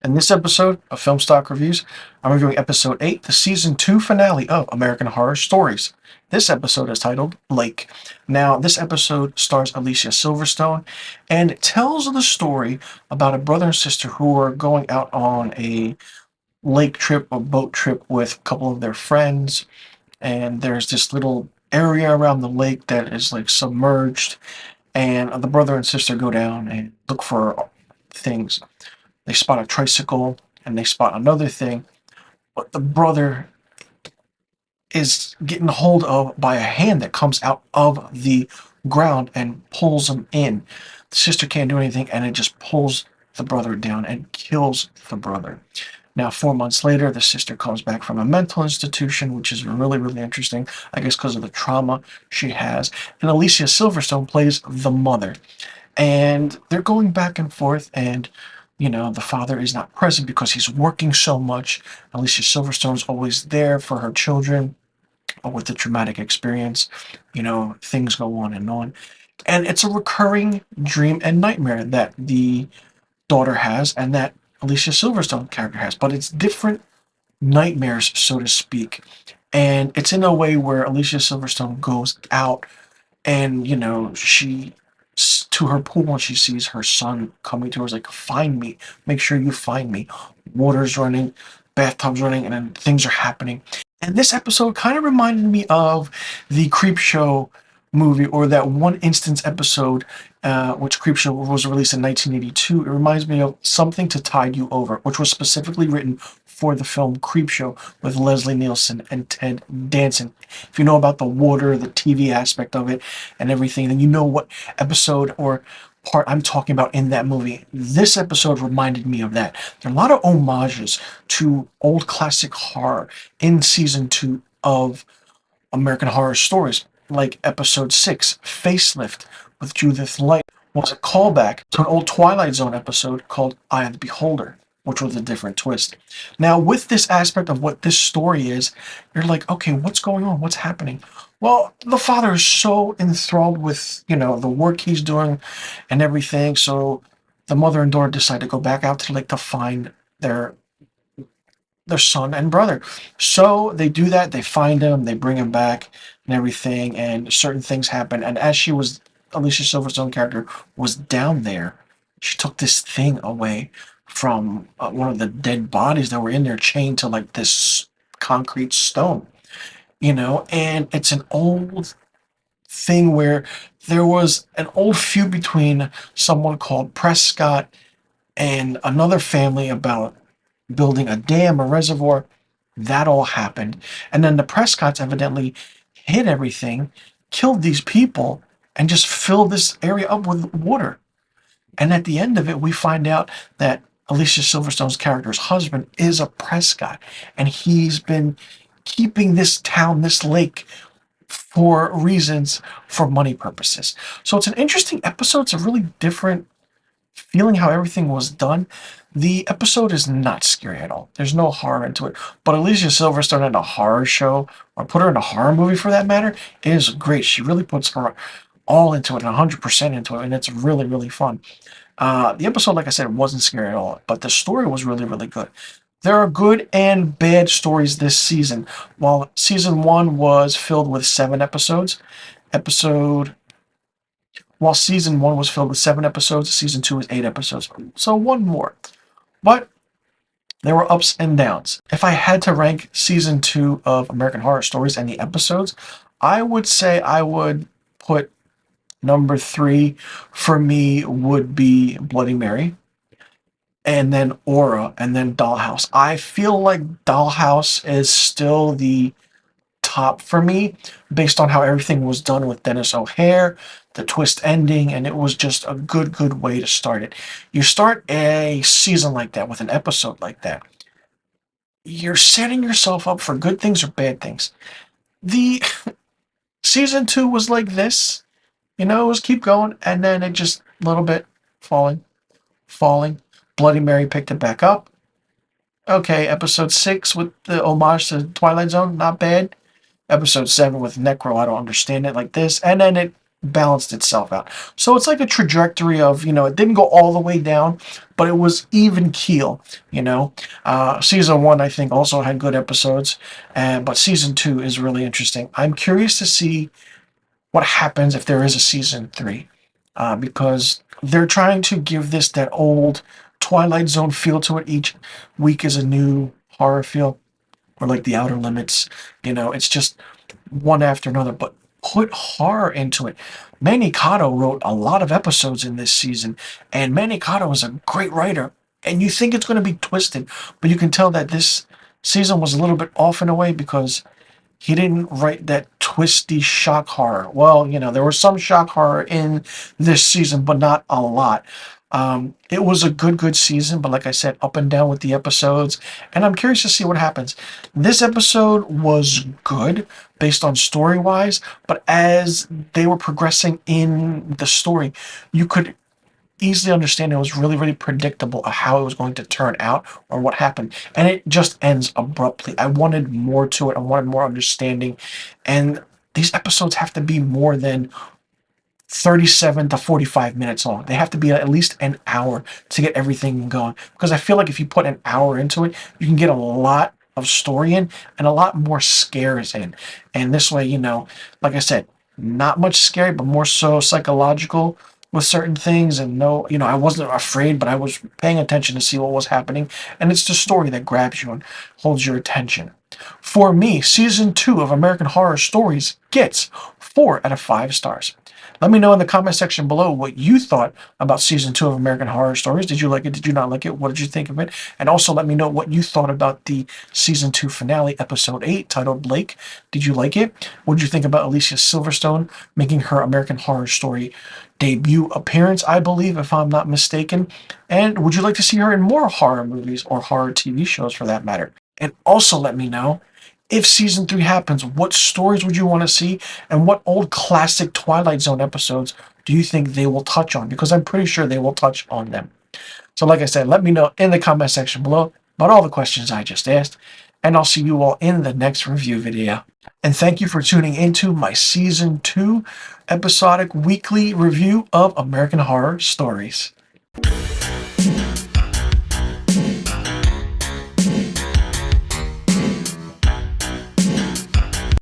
In this episode of Film Stock Reviews, I'm reviewing episode 8, the season 2 finale of American Horror Stories. This episode is titled Lake. Now, this episode stars Alicia Silverstone, and it tells the story about a brother and sister who are going out on a lake trip, a boat trip with a couple of their friends, and there's this little area around the lake that is like submerged, and the brother and sister go down and look for things. They spot a tricycle and they spot another thing, but the brother is getting hold of by a hand that comes out of the ground and pulls him in. The sister can't do anything, and it just pulls the brother down and kills the brother. Now, 4 months later, the sister comes back from a mental institution, which is really, really interesting, I guess because of the trauma she has. And Alicia Silverstone plays the mother. And they're going back and forth, and the father is not present because he's working so much. Alicia Silverstone's always there for her children with the traumatic experience. Things go on and on. And it's a recurring dream and nightmare that the daughter has and that Alicia Silverstone character has, but it's different nightmares, so to speak. And it's in a way where Alicia Silverstone goes out and, she to her pool and she sees her son coming to her. It's like, find me, make sure you find me. Water's running, bathtub's running, and then things are happening. And this episode kind of reminded me of the Creepshow movie, or that One Instance episode, which Creepshow was released in 1982. It reminds me of Something to Tide You Over, which was specifically written for the film Creepshow with Leslie Nielsen and Ted Danson. If you know about the water, the TV aspect of it, and everything, then you know what episode or part I'm talking about in that movie. This episode reminded me of that. There are a lot of homages to old classic horror in season 2 of American Horror Stories, like episode 6, Facelift with Judith Light, was a callback to an old Twilight Zone episode called Eye of the Beholder, which was a different twist. Now, with this aspect of what this story is, you're like, okay, what's going on? What's happening? Well, the father is so enthralled with, the work he's doing and everything, so the mother and daughter decide to go back out to the lake to find their son and brother. So they do that, they find him, they bring him back and everything, and certain things happen. And as Alicia Silverstone character was down there, she took this thing away from one of the dead bodies that were in there, chained to like this concrete stone, and it's an old thing where there was an old feud between someone called Prescott and another family about building a dam, a reservoir. That all happened. And then the Prescotts evidently hid everything, killed these people, and just filled this area up with water. And at the end of it, we find out that Alicia Silverstone's character's husband is a Prescott, and he's been keeping this town, this lake, for reasons, for money purposes. So it's an interesting episode. It's a really different feeling how everything was done. The episode is not scary at all. There's no horror into it. But Alicia Silverstone in a horror show, or put her in a horror movie for that matter, is great. She really puts her all into it, 100% into it, and it's really, really fun. The episode, like I said, wasn't scary at all, but the story was really, really good. There are good and bad stories this season. While season 1 was filled with 7 episodes, while season 1 was filled with 7 episodes, season 2 is 8 episodes. So one more. But there were ups and downs. If I had to rank season 2 of American Horror Stories and the episodes, I would say I would put number 3 for me would be Bloody Mary, and then Aura, and then Dollhouse. I feel like Dollhouse is still the top for me based on how everything was done with Dennis O'Hare, the twist ending, and it was just a good way to start it. You start a season like that with an episode like that, you're setting yourself up for good things or bad things. The season 2 was like this, it was keep going, and then it just a little bit falling. Bloody Mary picked it back up. Okay, episode 6 with the homage to Twilight Zone, not bad. Episode 7 with Necro, I don't understand it like this. And then it balanced itself out. So it's like a trajectory of, it didn't go all the way down, but it was even keel, Season 1, I think, also had good episodes, but Season 2 is really interesting. I'm curious to see what happens if there is a Season 3, because they're trying to give this that old Twilight Zone feel to it. Each week is a new horror feel, or like The Outer Limits. It's just one after another, but put horror into it. Manny Cotto wrote a lot of episodes in this season, and Manny Cotto is a great writer. And you think it's going to be twisted, but you can tell that this season was a little bit off in a way because he didn't write that twisty shock horror. Well, there was some shock horror in this season, but not a lot. It was a good season, but like I said, up and down with the episodes, and I'm curious to see what happens. This episode was good based on story-wise, but as they were progressing in the story, you could easily understand it was really predictable of how it was going to turn out or what happened, and it just ends abruptly. I wanted more to it. I wanted more understanding, and these episodes have to be more than 37 to 45 minutes long. They have to be at least an hour to get everything going, because I feel like if you put an hour into it, you can get a lot of story in and a lot more scares in, and this way, like I said, not much scary, but more so psychological with certain things. And no, I wasn't afraid, but I was paying attention to see what was happening, and it's the story that grabs you and holds your attention. For me, season 2 of American Horror Stories gets 4 out of 5 stars. Let me know in the comment section below what you thought about season 2 of American Horror Stories. Did you like it? Did you not like it? What did you think of it? And also let me know what you thought about the season 2 finale, episode 8, titled Blake. Did you like it? What did you think about Alicia Silverstone making her American Horror Story debut appearance, I believe, if I'm not mistaken? And would you like to see her in more horror movies or horror TV shows for that matter? And also let me know, if season 3 happens, what stories would you want to see, and what old classic Twilight Zone episodes do you think they will touch on? Because I'm pretty sure they will touch on them. So like I said, let me know in the comment section below about all the questions I just asked, and I'll see you all in the next review video. And thank you for tuning into my season 2 episodic weekly review of American Horror Stories.